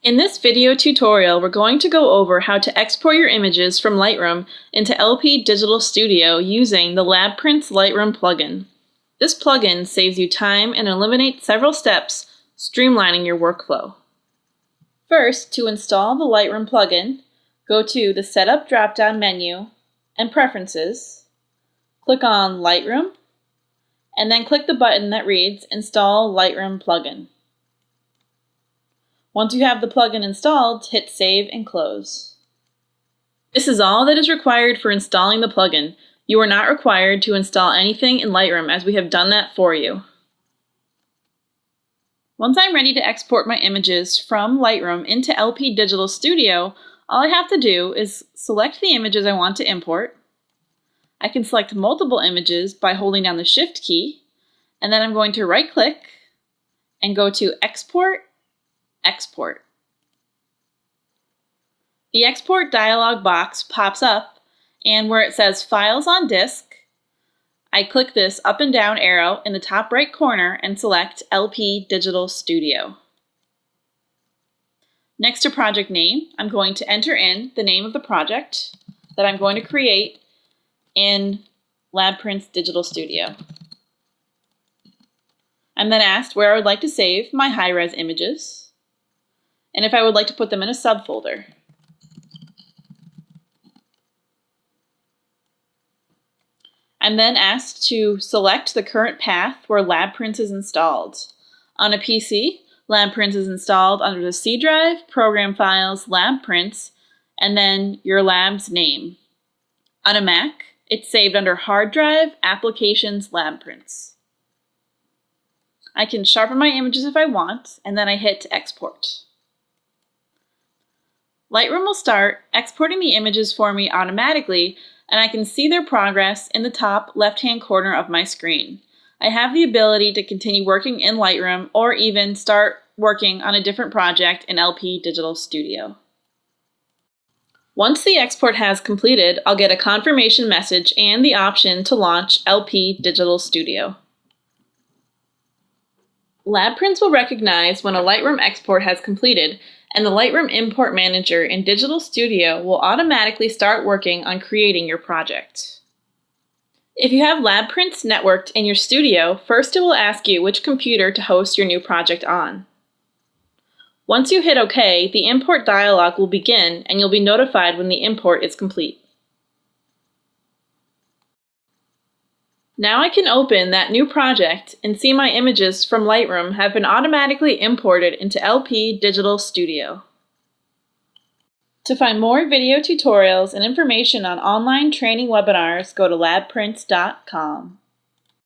In this video tutorial, we're going to go over how to export your images from Lightroom into LP Digital Studio using the LabPrints Lightroom plugin. This plugin saves you time and eliminates several steps, streamlining your workflow. First, to install the Lightroom plugin, go to the Setup drop-down menu and Preferences, click on Lightroom, and then click the button that reads Install Lightroom Plugin. Once you have the plugin installed, hit Save and Close. This is all that is required for installing the plugin. You are not required to install anything in Lightroom, as we have done that for you. Once I'm ready to export my images from Lightroom into LP Digital Studio, all I have to do is select the images I want to import. I can select multiple images by holding down the Shift key, and then I'm going to right-click and go to Export, Export. The export dialog box pops up, and where it says Files on Disk, I click this up and down arrow in the top right corner and select LP Digital Studio. Next to project name, I'm going to enter in the name of the project that I'm going to create in LabPrints Digital Studio. I'm then asked where I would like to save my high-res images, and if I would like to put them in a subfolder. I'm then asked to select the current path where LabPrints is installed. On a PC, LabPrints is installed under the C drive, Program Files, LabPrints, and then your lab's name. On a Mac, it's saved under Hard Drive, Applications, LabPrints. I can sharpen my images if I want, and then I hit Export. Lightroom will start exporting the images for me automatically, and I can see their progress in the top left-hand corner of my screen. I have the ability to continue working in Lightroom or even start working on a different project in LP Digital Studio. Once the export has completed, I'll get a confirmation message and the option to launch LP Digital Studio. LabPrints will recognize when a Lightroom export has completed, and the Lightroom Import Manager in Digital Studio will automatically start working on creating your project. If you have LabPrints networked in your studio, first it will ask you which computer to host your new project on. Once you hit OK, the import dialog will begin and you'll be notified when the import is complete. Now I can open that new project and see my images from Lightroom have been automatically imported into LP Digital Studio. To find more video tutorials and information on online training webinars, go to labprints.com.